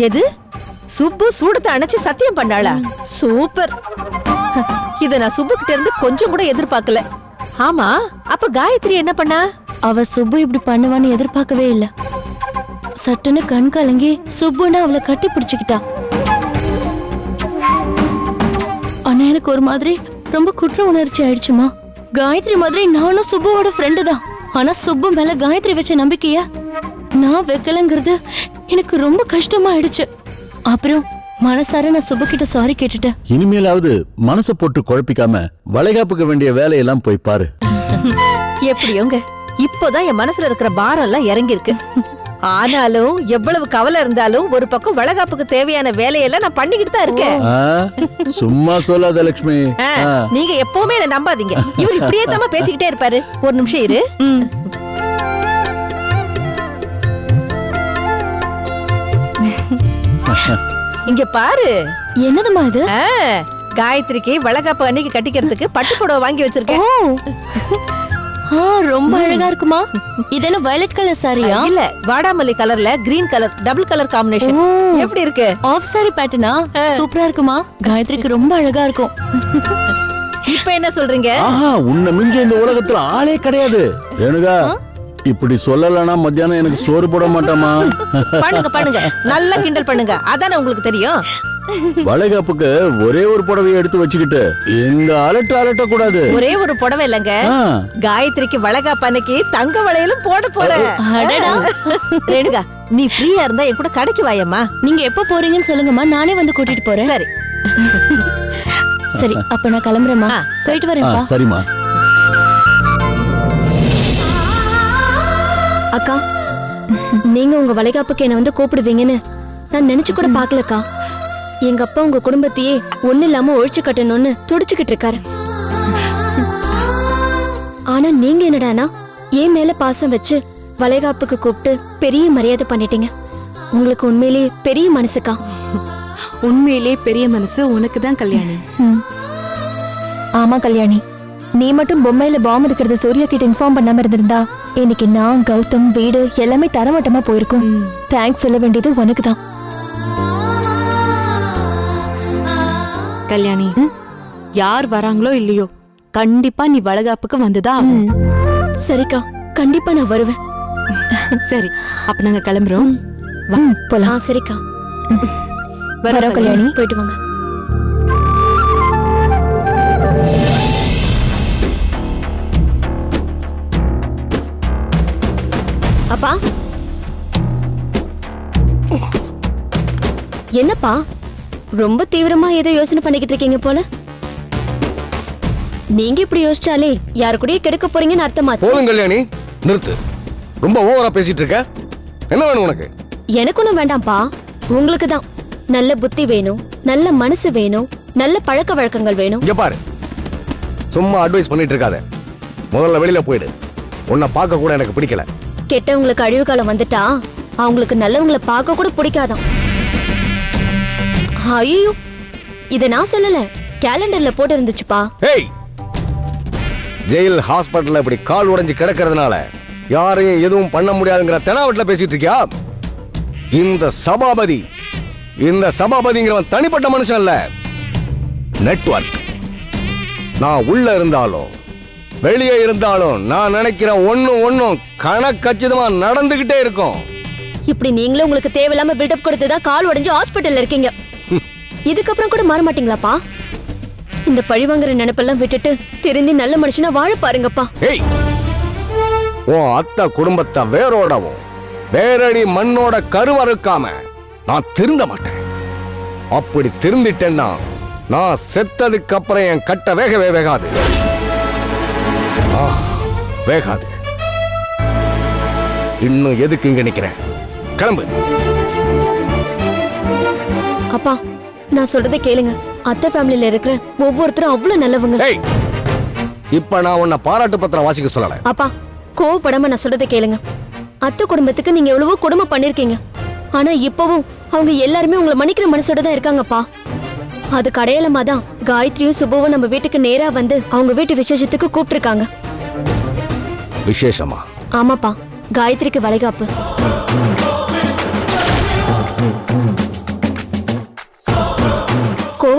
எது? சுப்பு சூடத்தை அணைச்சு சத்தியம் பண்ணாளா? சூப்பர். இத நான் சுப்பு கிட்ட இருந்து கொஞ்சம் கூட எதிர்பார்க்கல. ஆமா, அப்ப காயத்ரி என்ன பண்ணா? அவ சுப்பு இப்படி பண்ணுவான்னு எதிர்பார்க்கவே இல்ல. சட்டுன்னு கண் கலங்கி சுப்புன்னு அவளை கட்டி பிடிச்சுக்கிட்டா. ஆனா எனக்கு ஒரு மாதிரி ரொம்ப குற்ற உணர்ச்சி ஆயிடுச்சுமா. காயத்ரி மாதிரி நானும் சுப்புவோட ஃப்ரெண்டு தான். ஆனா சுப்பு மேல காயத்ரி வச்ச நம்பிக்கைய நான் வைக்கலங்கிறது எனக்கு ரொம்ப கஷ்டமா ஆயிடுச்சு. அப்புறம் மனசார நான் சுப்பு கிட்ட சாரி கேட்டுட்டேன். இனிமேலாவது மனசை போட்டு குழப்பிக்காம வளைகாப்புக்கு வேண்டிய வேலையெல்லாம் போய் பாரு. எப்படியோங்க, இப்போதான் என் மனசுல இருக்கிற பாரம் எல்லாம் இறங்கி இருக்கு. ஆனாலும் எவ்வளவு கவலை இருந்தாலும் ஒரு பக்கம் வளைகாப்புக்கு தேவையான வேலையெல்லாம் நான் பண்ணிக்கிட்டு தான் இருக்கேன். சும்மா சொல்லாத லட்சுமி. நீங்க எப்பவுமே என்ன நம்பாதீங்க. இவர் இப்படியே தான் பேசிக்கிட்டே இருப்பாரு. ஒரு நிமிஷம் இரு. இங்க பாரு. என்னதுமா இது? காயத்ரிக்கு வளைகாப்பு அன்னைக்கு கட்டிக்கிறதுக்கு பட்டு புடவை வாங்கி வச்சிருக்கேன். ரொம்ப அழகா இருக்குமா? இது என்ன வயலட் கலர் சாரியா? இல்ல, வாடாமல்லி கலர்ல green colour double colour combination. எப்படி இருக்கு? ஆஃப் சாரி பேட்டர்னா? சூப்பரா இருக்குமா? காயத்ரிக்கு ரொம்ப அழகா இருக்கும். இப்ப என்ன சொல்றீங்க? உன்னை மிஞ்ச இந்த உலகத்துல ஆளே கிடையாது. ஏனுகா, இப்படி சொல்லலனா மத்தியானம் எனக்கு சோறு போட மாட்டாமா? பண்ணுங்க, நல்லா கிண்டல் பண்ணுங்க. அதானே உங்களுக்கு தெரியும். வளைகாப்புக்கு ஒரே ஒரு புடவையை எடுத்து வச்சுக்கிட்டு இந்த அலட்ட கூடாது. ஒரே ஒரு புடவை இல்லங்க, காயத்ரிக்கு வளைகாப்பு அன்னைக்கு தங்க வளையலும் போட போறேன். ரேணுகா, நீ ஃப்ரீயா இருந்தா என் கூட கடைக்கு வாயம்மா. நீங்க எப்ப போறீங்கன்னு சொல்லுங்கம்மா, நானே வந்து கூட்டிட்டு போறேன். சரி சரி, அப்ப நான் கிளம்புறேம்மா. போயிட்டு வரேன்ப்பா. சரிம்மா. அக்கா, நீங்க உங்க வளைகாப்புக்கு என்ன வந்து கூப்பிடுவீங்கன்னு நான் நினைச்சு கூட பாக்கலக்கா. எங்க அப்பா உங்க குடும்பத்தையே ஒண்ணு இல்லாம ஒழிச்சு கட்டணும்னு துடிச்சுக்கிட்டு இருக்காரு. ஆனா நீங்க என்னடானா ஏன் மேல பாசம் வச்சு வளைகாப்புக்கு கூப்பிட்டு பெரிய மரியாதை பண்ணிட்டீங்க. உங்களுக்கு உண்மையிலேயே பெரிய மனசுக்கா. உண்மையிலே பெரிய மனசு உனக்கு தான் கல்யாணி. ஆமா கல்யாணி, நீ மட்டும் பொம்மையில பாம்பு இருக்கிறத சூர்யா கிட்ட இன்ஃபார்ம் பண்ணாம இருந்திருந்தா இன்னைக்கு நான், கௌதம், வீடு எல்லாமே தரமட்டமா போயிருக்கும். தேங்க்ஸ் சொல்ல வேண்டியது உனக்கு தான். கல்யாணி, யார் வராங்களோ இல்லையோ கண்டிப்பா நீ வளைகாப்புக்கு வந்துதான். சரிக்கா, கண்டிப்பா நான் வருவேன். சரி, அப்ப நாங்க கிளம்புறோம். போலாம். சரிக்கா, வரோம் கல்யாணி. போயிட்டு வாங்க. அப்பா, என்னப்பா ரொம்ப தீவிரமா ஏதோ யோசனை பண்ணிக்கிட்டு இருக்கீங்க போல. நீங்க இப்படி யோசிச்சாலே யாரு கூடயே கெடுக்க போறீங்கன்னு அர்த்தமாச்சு. போதும் கல்யாணி, நிறுத்து. ரொம்ப ஓவரா பேசிட்டு இருக்க. என்ன வேணும் உனக்கு? எனக்கு ஒண்ணும் வேண்டாம்ப்பா, உங்களுக்கு தான். நல்ல புத்தி வேணும், நல்ல மனசு வேணும், நல்ல பழக்க வழக்கங்கள் வேணும். இங்க பாரு, சும்மா அட்வைஸ் பண்ணிட்டு இருக்காத. முதல்ல வெளியில போயிடு. உன்னை பார்க்க கூட எனக்கு பிடிக்கல. கெட்டவங்களுக்கு அழிவு காலம் வந்துட்டா அவங்களுக்கு நல்லவங்களை பார்க்க கூட பிடிக்காதான். ஐயோ, இத நான் சொல்லல, கேலண்டர்ல போட்டு இருந்துச்சுப்பா. ஏய், ஜெயில் ஹாஸ்பிடல்ல இப்படி கால் உடைஞ்சு கிடக்கிறதுனால யாரையும் எதுவும் பண்ண முடியாதுங்கிற தெனாவட்டில் பேசிட்டு இருக்கியா? இந்த சபாபதிங்கிறவன் தனிப்பட்ட மனுஷன் இல்ல, நெட்வொர்க். நான் உள்ள இருந்தாலும் வெளியே இருந்தாலும் நான் நினைக்கிற ஒண்ணும் கணக்கச்சிதமா நடந்துகிட்டே இருக்கும். இப்படி நீங்களும் உங்களுக்கு தேவையில்லாம பில்டப் கொடுத்துதான் கால் உடைஞ்சு ஹாஸ்பிட்டல்ல இருக்கீங்க. இதுக்கப்புறம் கூட மாற மாட்டீங்களாப்பா? இந்த பழிவாங்கிற நினைப்பெல்லாம் விட்டுட்டு திருந்தி நல்ல மனுஷனா வாழ பாருங்கப்பா. ஏய், உன் அத்தை குடும்பத்தை வேரோடவும் வேரடி மண்ணோட கருவறுக்காம நான் திருந்த மாட்டேன். அப்படி திருந்திட்டேன்னா நான் செத்ததுக்கு அப்புறம் என் கட்ட வேகவே வேகாது. வேகாது. இன்னும் எதுக்கு இங்க நிக்கிறேன்? கிளம்பு. அப்பா, நான் சொல்றதை கேளுங்க. அத்தை ஃபேமிலில இருக்கிற ஒவ்வொருத்தரும் அவ்வளவு நல்லவங்க. இப்ப நான் உன்னை பாராட்டு பத்திரம் வாசிக்க சொல்லல. அப்பா, கோவப்படாம நான் சொல்றதை கேளுங்க. அத்தை குடும்பத்துக்கு நீங்க எவ்வளவோ கொடுமை பண்ணிருக்கீங்க. ஆனா இப்பவும் அவங்க எல்லாருமே உங்களை மன்னிக்கிற மனசோட தான் இருக்காங்கப்பா. அதுக்கு அடையாளமா தான் காயத்ரியும் சுபுவும் நம்ம வீட்டுக்கு நேரா வந்து அவங்க வீட்டு விசேஷத்துக்கு கூப்பிட்டுருக்காங்க. விசேஷமா? ஆமாப்பா, காயத்ரிக்கு வளைகாப்பு.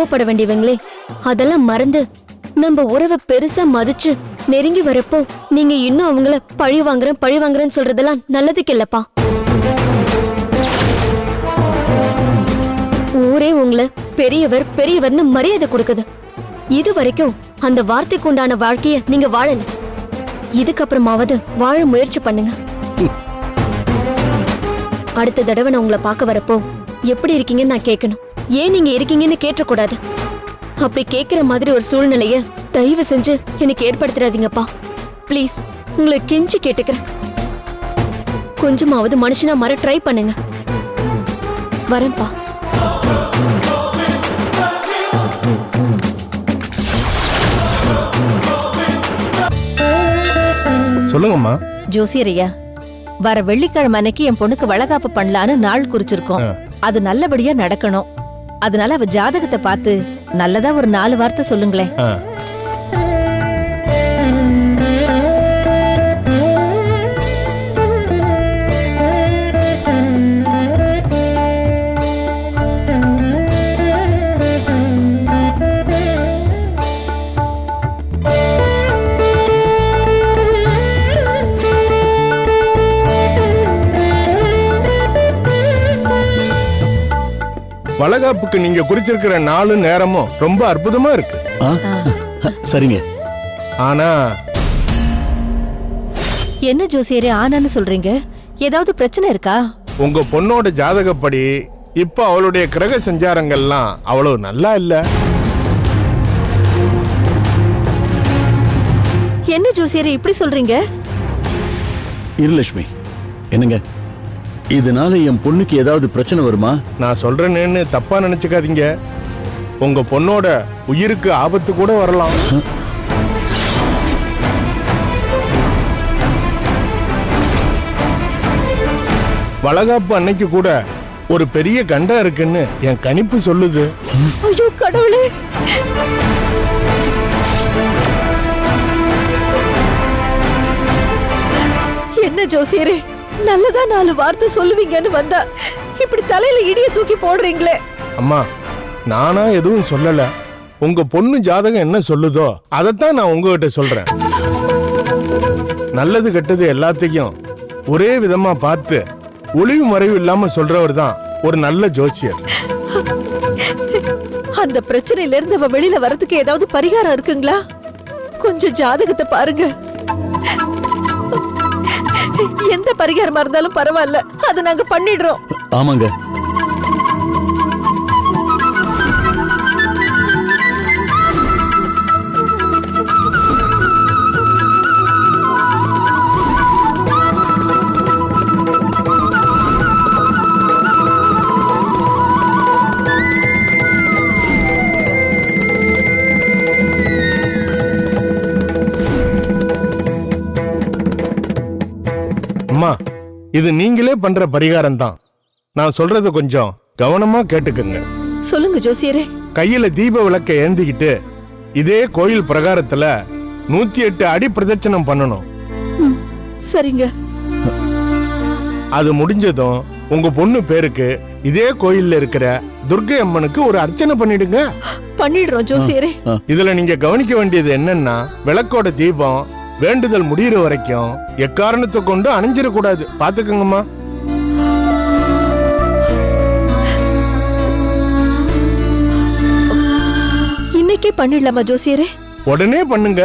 கோவப்பட வேண்டியவங்களே அதெல்லாம் மறந்து நம்ம உறவை பெருசா மதிச்சு நெருங்கி வரப்போ நீங்க இன்னும் அவங்கள பழி வாங்குறேன்னு சொல்றதெல்லாம் நல்லதுக்கு இல்லப்பா. ஊரே உங்களை பெரியவர்னு மரியாதை கொடுக்குது. இது வரைக்கும் அந்த வார்த்தைக்கு உண்டான வாழ்க்கைய நீங்க வாழல. இதுக்கப்புறமாவது வாழ முயற்சி பண்ணுங்க. அடுத்த தடவை நான் உங்களை பார்க்க வரப்போ எப்படி இருக்கீங்கன்னு நான் கேட்கணும். ஏன் நீங்க இருக்கீங்கன்னு கேட்டக்கூடாது. அப்படி கேட்கிற மாதிரி ஒரு சூழ்நிலைய தயவு செஞ்சு எனக்கு ஏற்படுத்திடாதீங்கப்பா. ப்ளீஸ், உங்களை கெஞ்சி கேட்டுக்கிறேன். கொஞ்சமாவது மனுஷனா மாற ட்ரை பண்ணுங்க. வரேன்ப்பா. சொல்லுங்கம்மா. ஜோசியரையா, வர வெள்ளிக்கிழமை அன்னைக்கு என் பொண்ணுக்கு வளகாப்பு பண்ணலான்னு நாள் குறிச்சிருக்கோம். அது நல்லபடியா நடக்கணும். அதனால அவ ஜாதகத்தை பார்த்து நல்லதா ஒரு 4 வார்த்தை சொல்லுங்களேன். வளகாப்புக்கு நீங்க குறிச்சிருக்கிற நாலு நேரமும் ரொம்ப அற்புதமா இருக்கு. சரிங்க. ஆனா என்ன ஜோசியரே ஆனான்னு சொல்றீங்க? ஏதாவது பிரச்சனை இருக்கா? உங்க பொண்ணோட ஜாதகப்படி இப்ப அவளுடைய கிரக சஞ்சாரங்கள்லாம் அவ்வளவு நல்லா இல்ல. என்ன ஜோசியரே இப்படி சொல்றீங்க? இருலட்சுமி, என்னங்க இதனால என் பொண்ணுக்கு ஏதாவது பிரச்சனை வருமா? நான் சொல்றேன்னு தப்பா நினைச்சுக்காதீங்க. உங்க பொண்ணோட உயிருக்கு ஆபத்து கூட வரலாம். வளகாப்பு அன்னைக்கு கூட ஒரு பெரிய கண்டம் இருக்குன்னு என் கணிப்பு சொல்லுது. ஐயோ கடவுளே! என்ன ஜோசியரே, நல்லதா 4 வார்த்தை சொல்லுவீங்கன்னு வந்தா இப்படி தலையில இடிய தூக்கி போடுறீங்களே. அம்மா, நானா எதுவும் சொல்லல. உங்க பொண்ணு ஜாதகம் என்ன சொல்லுதோ அதைத்தான் நான் உங்ககிட்ட சொல்றேன். நல்லது கெட்டது எல்லாத்தையும் ஒரே விதமா பார்த்து ஒளிவு மறைவு இல்லாம சொல்றவர் தான் ஒரு நல்ல ஜோசியர். அந்த பிரச்சனையில இருந்து அவ வெளியில வரதுக்கு ஏதாவது பரிகாரம் இருக்குங்களா? கொஞ்சம் ஜாதகத்தை பாருங்க. எந்த பரிகாரமா இருந்தாலும் பரவாயில்ல, அதை நாங்க பண்ணிடுறோம். ஆமாங்க. அம்மா, இது நீங்களே பண்ற பரிகாரம் தான். நான் சொல்றத கொஞ்சம் கவனமா கேட்டுக்குங்க. சொல்லுங்க ஜோசியரே. கையில தீப விளக்க ஏந்திக்கிட்டு இதே கோயில் பிரகாரத்துல 108 அடி பிரதட்சணம் பண்ணணும். சரிங்க. அது முடிஞ்சதும் உங்க பொண்ணு பேருக்கு இதே கோயில்ல இருக்கிற துர்க்கை அம்மனுக்கு ஒரு அர்ச்சனை பண்ணிடுங்க. பண்ணிடுறோம் ஜோசியரே. இதுல நீங்க கவனிக்க வேண்டியது என்னன்னா, விளக்கோட தீபம் வேண்டுதல் முடிகிற வரைக்கும் எக்காரணத்தை கொண்டு அணைஞ்சிடக்கூடாது. பாத்துக்கங்கம்மா. இன்னைக்கே பண்ணிடலாமா ஜோசியரே? உடனே பண்ணுங்க.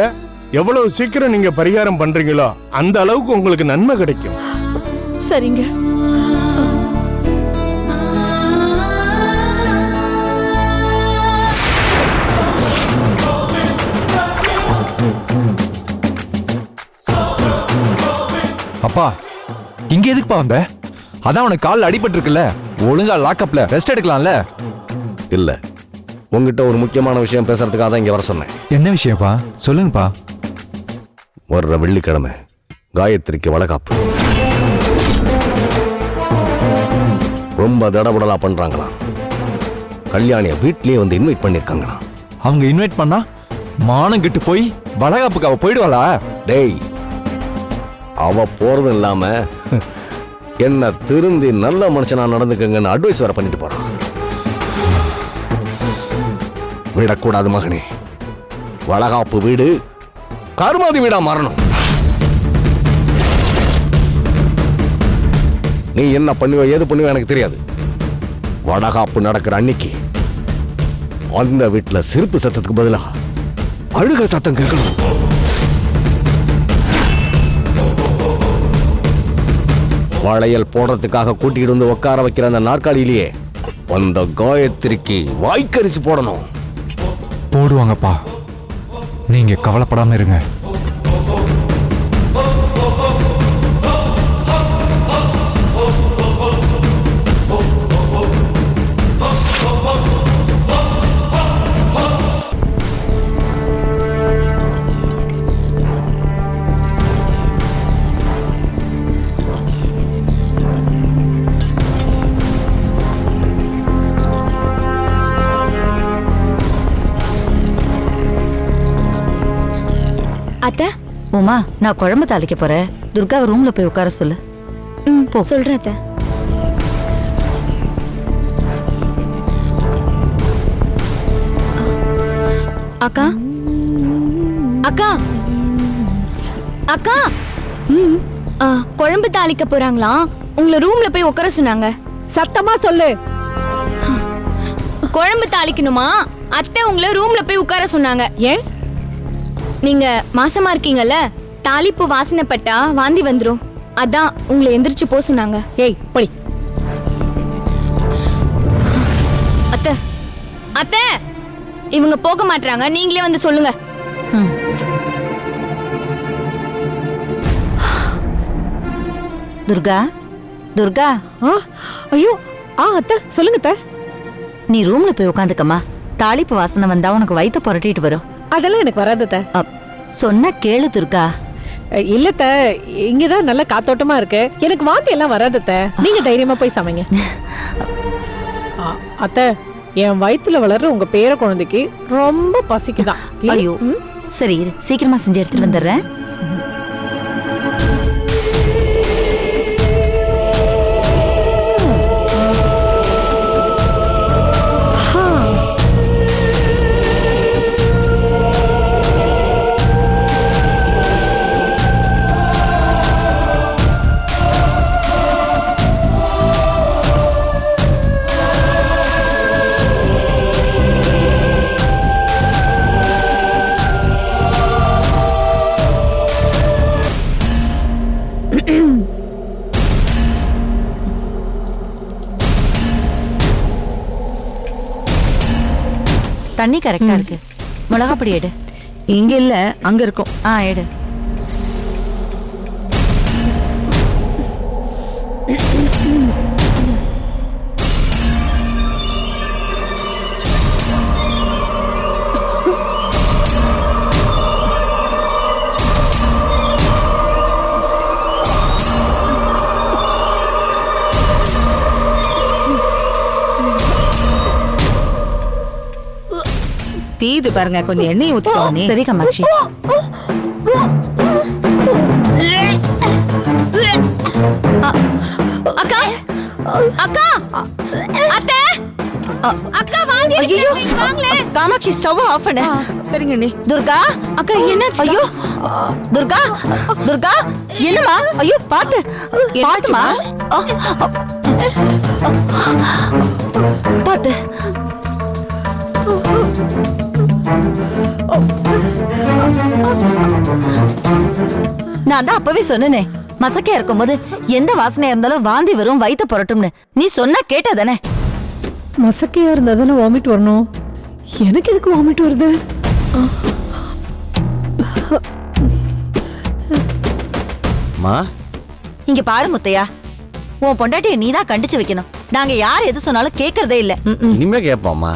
எவ்வளவு சீக்கிரம் நீங்க பரிகாரம் பண்றீங்களோ அந்த அளவுக்கு உங்களுக்கு நன்மை கிடைக்கும். சரிங்க. அப்பா, இங்க எதுக்குப்பா வந்த? அதான் உனக்கு காலில் அடிபட்டு இருக்குல்ல, ஒழுங்கா லாக்அப்ல ரெஸ்ட் எடுக்கலாம்ல. இல்ல, உங்ககிட்ட ஒரு முக்கியமான விஷயம் பேசுறதுக்காக தான் இங்க வர சொன்னேன். என்ன விஷயம்ப்பா? சொல்லுங்கப்பா. வர்ற வெள்ளிக்கிழமை காயத்ரிக்கு வளகாப்பு. ரொம்ப தடபடலா பண்றாங்களாம். கல்யாணிய வீட்லயே வந்து இன்வைட் பண்ணிருக்காங்களாம். அவங்க இன்வைட் பண்ணா மானம் கிட்டு போய் வளகாப்புக்கு அவ போயிடுவாளா? டேய், அவ போறதும் இல்லாம என்ன திருந்தி நல்ல மனுஷனா நடந்துக்கங்கன்னு அட்வைஸ் வர பண்ணிட்டு போறான். விடக்கூடாது மகனே. வளகாப்பு வீடு கருமாதி வீடா மாறணும். நீ என்ன பண்ணுவ ஏது பண்ணுவ எனக்கு தெரியாது. வளகாப்பு நடக்கிற அன்னைக்கு அந்த வீட்டுல சிரிப்பு சத்தத்துக்கு பதிலா அழுக சத்தம் கேட்கணும். வளையல் போடுறதுக்காக கூட்டிட்டு வந்து உட்கார வைக்கிற அந்த நாற்காலியிலேயே அந்த காயத்ரிக்கு வாய்க்கரிச்சு போடணும். போடுவாங்கப்பா, நீங்க கவலைப்படாம இருங்க. அத்தை, உமா, நான் குழம்பு தாளிக்க போறேன். துர்காவை ரூம்ல போய் உட்கார சொல்லு. போ சொல்றேன் அத்தை. அக்கா அக்கா அக்கா, குழம்பு தாளிக்க போறாங்களா? உங்களை ரூம்ல போய் உட்கார சொன்னாங்க. சத்தமா சொல்லு. குழம்பு தாளிக்கணுமா? அத்தை உங்களை ரூம்ல போய் உட்கார சொன்னாங்க. ஏன்? நீங்க மாசமா இருக்கீங்கல்ல, தாளிப்பு வாசனை பட்டா வாந்தி வந்துரும். அதான் உங்களை எந்திரிச்சு போ சொன்னாங்க. ஏய் படி. அத்தை அத்தை, இவங்க போக மாட்டாங்க, நீங்களே வந்து சொல்லுங்க. துர்கா, துர்கா. ஐயோ, அத்தை சொல்லுங்க அத்தை. நீ ரூம்ல போய் உட்காந்துக்கம்மா. தாளிப்பு வாசனை வந்தா உனக்கு வயித்தை புரட்டிட்டு வரும். அதெல்லாம் எனக்கு வராது அத்தை. சொன்ன கேளு துர்கா. இல்ல அத்தை, இங்கதான் நல்ல காத்தோட்டமா இருக்கு. எனக்கு வாந்தி எல்லாம் வராது அத்தை. நீங்க தைரியமா போய் சமைங்க. அத்தை, என் வயித்துல வளர்ற உங்க பேர குழந்தைக்கு ரொம்ப பசிக்குதான். ஐயோ சரி, சீக்கிரமா செஞ்சு எடுத்துட்டு வந்துடுறேன். தண்ணி கரெக்டா இருக்கு. மிளகாப்பொடி எடு. இங்க இல்ல, அங்க இருக்கும். எடு. தீது பாருங்க, கொஞ்சம் எண்ணெய் ஊத்திக்கோங்க. சரி காமாட்சி. அக்கா அக்கா, அத்தை அக்கா வாங்க. ஐயோ வாங்களே. காமாட்சி, ஸ்டவ் ஆஃப் பண்ணு. சரிங்க நீ. துர்கா. அக்கா என்னாச்சு? ஐயோ துர்கா, துர்கா என்னமா? ஐயோ பாத்து பாத்துமா, பாத்து. நான் தான் அப்பவே சொன்னேனே, மசக்கையா இருக்கும் போது எந்த வாசனையா இருந்தாலும் வாந்தி வரும், வயித்த புரட்டும்னு. நீ சொன்னா கேட்டதானே? மசக்கையா இருந்தா தானே வாமிட் வரணும். எனக்கு எதுக்கு வாமிட் வருது? இங்க பாரு முத்தையா, உன் பொண்டாட்டிய நீதான் கண்டிச்சு வைக்கணும். நாங்க யார் எது சொன்னாலும் கேக்குறதே இல்ல. இனிமே கேட்பாமா?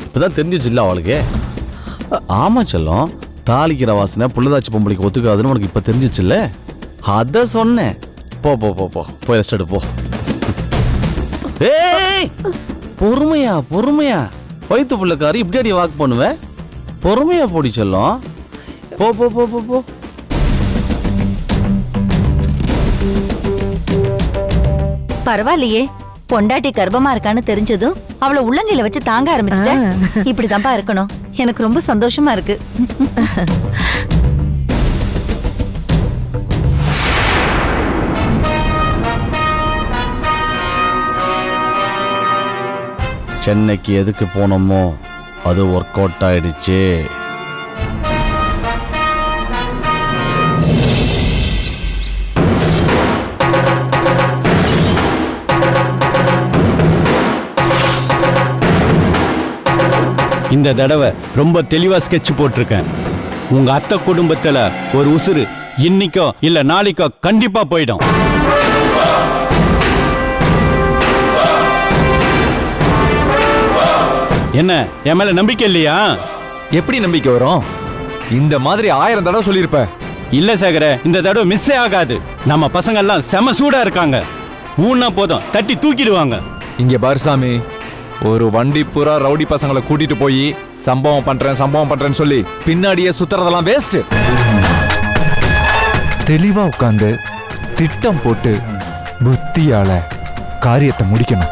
இப்பதான் தெரிஞ்சிச்சுல்ல அவளுக்கு. ஆமா செல்லம், தாளிக்கிற வாசனை புள்ளதாச்சி பொம்பளைக்கு ஒத்துக்காதுன்னு உனக்கு இப்ப தெரிஞ்சிச்சுல்ல. அத சொன்னேன். போ போ போ போ போய் ரெஸ்ட் எடு போ. ஏய் பொறுமையா பொறுமையா, வயிற்று புள்ளக்காரி இப்படி அடி வாக் பண்ணுவேன். பொறுமையா போடி செல்லம். போ போ போ போ போ. பரவாயில்லையே, பொண்டாட்டி கர்ப்பமா இருக்கான்னு தெரிஞ்சதும் அவளை உள்ளங்கையில வச்சு தாங்க ஆரம்பிச்சிட்டேன். இப்படிதான்ப்பா இருக்கணும். எனக்கு ரொம்ப சந்தோஷமா இருக்கு. சென்னைக்கு எதுக்கு போனோமோ அது ஒர்க் அவுட் ஆயிடுச்சு. இந்த தடவை ரொம்ப தெளிவா ஸ்கெட்ச் போட்டிருக்கேன். உங்க அத்தை குடும்பத்துல ஒரு உசுறு இன்னைக்கோ இல்ல நாளைக்கோ கண்டிப்பா போயிடும். என்ன என் மேல நம்பிக்கை இல்லையா? எப்படி நம்பிக்கை வரும்? இந்த மாதிரி 1000 தடவை சொல்லியிருப்ப. இல்ல சேகர, இந்த தடவை மிஸ்ஸே ஆகாது. நம்ம பசங்க எல்லாம் செம சூடா இருக்காங்க. ஊன்னா போதும் தட்டி தூக்கிடுவாங்க. இங்க பாரு சாமி, ஒரு வண்டி பூரா ரவுடி பசங்களை கூட்டிட்டு போய் சம்பவம் பண்றேன்னு சொல்லி பின்னாடியே சுத்துறதெல்லாம் வேஸ்ட். தெளிவா உட்கார்ந்து திட்டம் போட்டு புத்தியால காரியத்தை முடிக்கணும்.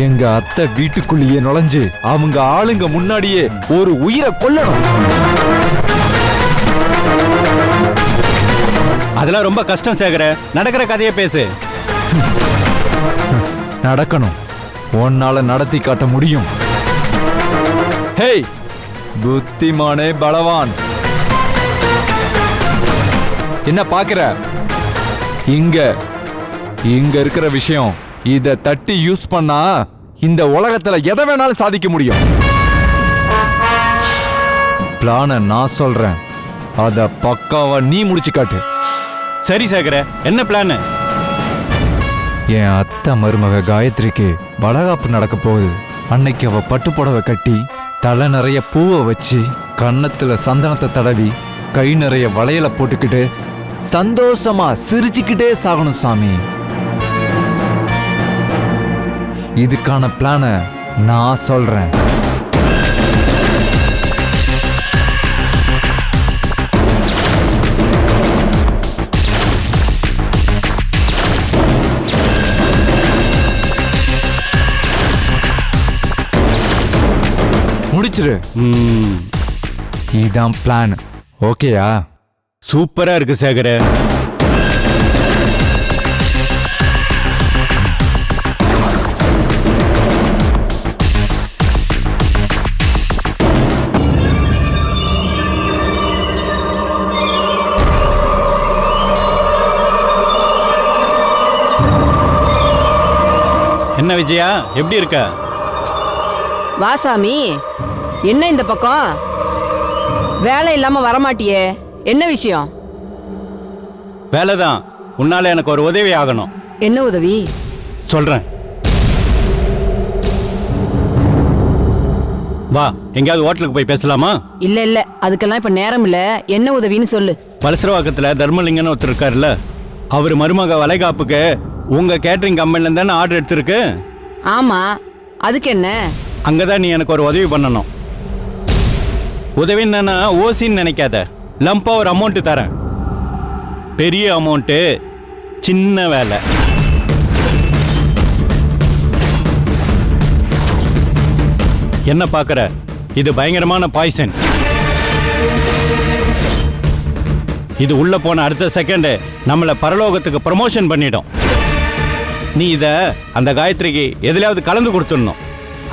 எங்க அத்தை வீட்டுக்குள்ளேயே நுழைஞ்சு அவங்க ஆளுங்க முன்னாடியே ஒரு உயிரை கொல்லணும். அதெல்லாம் ரொம்ப கஷ்டம் சேகர. நடக்கிற கதையை பேசு. நடக்கணும். உன்னால நடத்தி காட்ட முடியும். ஹேய் புத்திமானே பலவான், என்ன பாக்குற? இங்க இருக்கிற விஷயம், இத தட்டி யூஸ் பண்ணா இந்த உலகத்துல எதை வேணாலும் சாதிக்க முடியும். பிளான நான் சொல்றேன், அத பக்காவா நீ முடிச்சு காட்டு. சரி சேகர, என்ன பிளான்? என் அத்தை மருமக காயத்ரிக்கு வளகாப்பு நடக்க போகுது. அன்னைக்கு அவ பட்டு புடவை கட்டி தலை நிறைய பூவை வச்சு கன்னத்துல சந்தனத்தை தடவி கை நிறைய வளையல போட்டுக்கிட்டு சந்தோஷமா சிரிச்சுக்கிட்டே சாகணும் சாமி. இதுக்கான பிளான நான் சொல்றேன். முடிச்சிரு. இதான் பிளான். ஓகேயா? சூப்பரா இருக்கு சேகர. என்ன விஜயா, எப்படி இருக்க? வாசாமி, என்ன இந்த பக்கம் வேலை இல்லாம வரமாட்டியே, என்ன விஷயம்? வேலைதான். உன்னால எனக்கு ஒரு உதவி ஆகணும். என்ன உதவி? சொல்றேன், வா. எங்கேயாவது ஹோட்டலுக்கு போய் பேசலாமா? இல்ல அதுக்கெல்லாம் இப்ப நேரம் இல்ல. என்ன உதவின்னு சொல்லு. வலசரவாக்கத்துல தர்மலிங்கன்னு ஒருத்தர் இருக்காருல்ல, அவர் மருமக வளைகாப்புக்கு உங்க கேட்டரிங் கம்பெனில இருந்தானே ஆர்டர் எடுத்திருக்கு. ஆமா, அதுக்கு என்ன? அங்கதான் நீ எனக்கு ஒரு உதவி பண்ணணும். உதவி என்னன்னா ஓசின்னு நினைக்காத, லம்பா ஒரு அமௌண்ட் தரேன். பெரிய அமௌண்ட்டு, சின்ன வேலை. என்ன பார்க்கற? இது பயங்கரமான பாய்சன். இது உள்ள போன அடுத்த செகண்ட் நம்மள பரலோகத்துக்கு ப்ரமோஷன் பண்ணிடும். நீ இத அந்த காயத்ரிக்கு எதுலயாவது கலந்து கொடுத்துடணும்.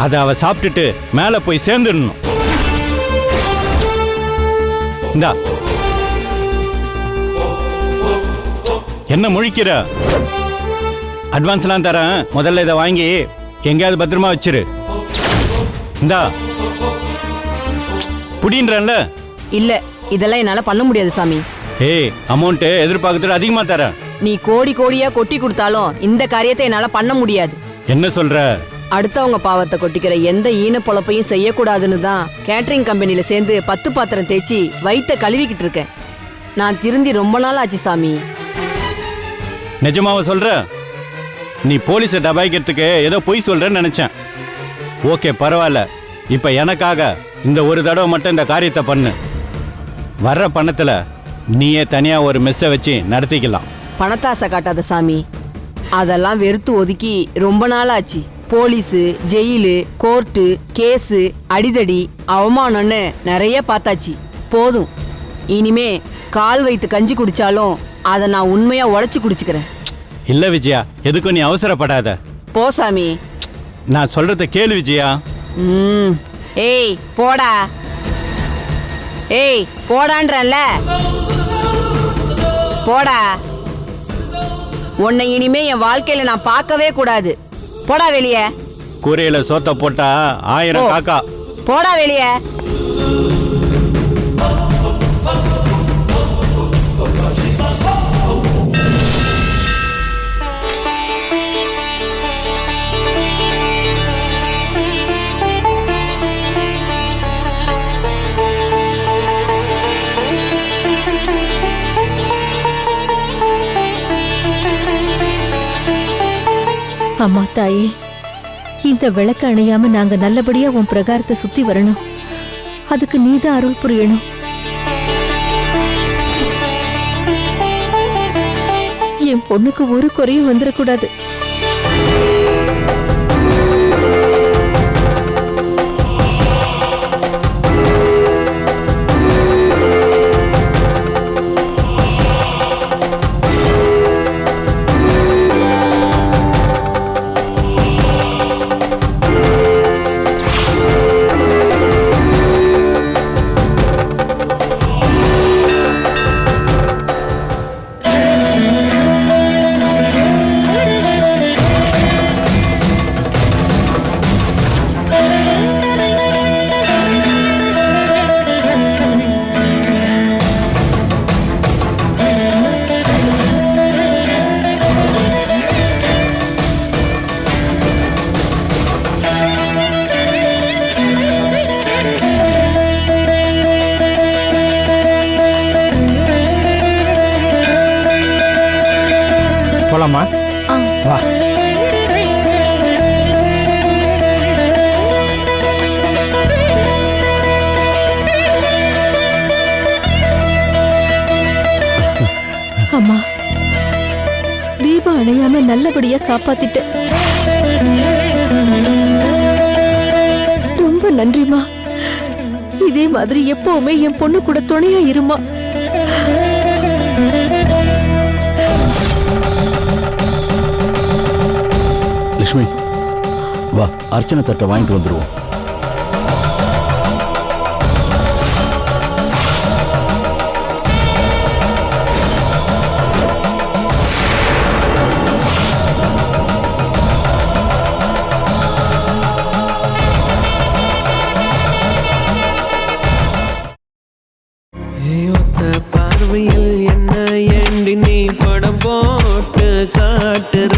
அதை அவ சாப்பிட்டுட்டு மேல போய் சேர்ந்துடணும். இந்தா. என்ன முழிக்கிற? அட்வான்ஸ்லாம் தரேன், முதல்ல இதை வாங்கி எங்கேயாவது பத்திரமா வச்சிரு. இந்தா புடின்றல. இல்ல, இதெல்லாம் என்னால பண்ண முடியாது சாமி. ஏய், அமௌண்ட் எதிர்பார்க்கறது அதிகமா தரேன். நீ கோடி கோடியா கொட்டி கொடுத்தாலும் இந்த காரியத்தை என்னால பண்ண முடியாது. என்ன சொல்ற? அடுத்தவங்க பாவத்தை கொட்டிக்கிற எந்த ஈன பொழப்பையும் செய்யக்கூடாதுன்னு தான் கேட்டரிங் கம்பெனில சேர்ந்து 10 பாத்திரம் தேய்ச்சி வயித்தை கழுவிக்கிட்டு இருக்கேன். நான் திருந்தி ரொம்ப நாள் ஆச்சு சாமி. நிஜமாவ சொல்ற? நீ போலீஸை டபாய்க்கிறதுக்கு ஏதோ பொய் சொல்றேன்னு நினைச்சேன். ஓகே, பரவாயில்ல. இப்ப எனக்காக இந்த ஒரு தடவை மட்டும் இந்த காரியத்தை பண்ணு. வர்ற பணத்துல நீயே தனியா ஒரு மெஸ்ஸை வச்சு நடத்திக்கலாம். பணத்தாசை காட்டாத சாமி, அதெல்லாம் வெறுத்து ஒதுக்கி ரொம்ப நாள் ஆச்சு. போலீஸு ஜெயிலு கோர்ட்டு கேஸு அடிதடி அவமானம்னு நிறைய பார்த்தாச்சு. போதும், இனிமே கால் வைத்து கஞ்சி குடிச்சாலும் அதை நான் உண்மையா உடைச்சு குடிச்சுக்கிறேன். இல்ல விஜயா, எதுக்கும் நீ அவசரப்படாத. போ சாமி. நான் சொல்றத கேளு விஜயா. ஏய் போடா, ஏய் போடான்றல்ல, போடா. உன்னை இனிமே என் வாழ்க்கையில நான் பார்க்கவே கூடாது. போடா வெளியே. கூரையில சோத்த போட்டா 1000 காக்கா. போடா வெளியே. அம்மா தாயே, இந்த விளக்கு அணையாம நாங்க நல்லபடியா உன் பிரகாரத்தை சுத்தி வரணும். அதுக்கு நீதான் அருள் புரியணும். என் பொண்ணுக்கு ஒரு குறையும் வந்துடக்கூடாது. போலாமா? வா. அம்மா, தீபம் அணையாம நல்லபடியா காப்பாத்திட்ட. ரொம்ப நன்றிமா. இதே மாதிரி எப்பவுமே என் பொண்ணு கூட துணையா இருமா. லட்சுமி, வா, அர்ச்சனை தட்டை வாங்கிட்டு வந்துடுவோம். பார்வையில் என்ன ஏண்டி நீ படம் போட்டு காட்டுற?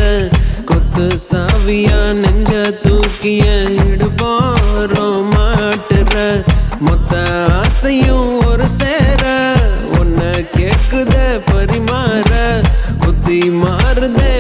கொத்து சாவியா நெஞ்ச தூக்கிய இடுபாரம் மாட்டுற? மொத்த ஆசையும் ஒரு சேர உன்னை கேட்குத பரிமாற புத்தி மாறுதே.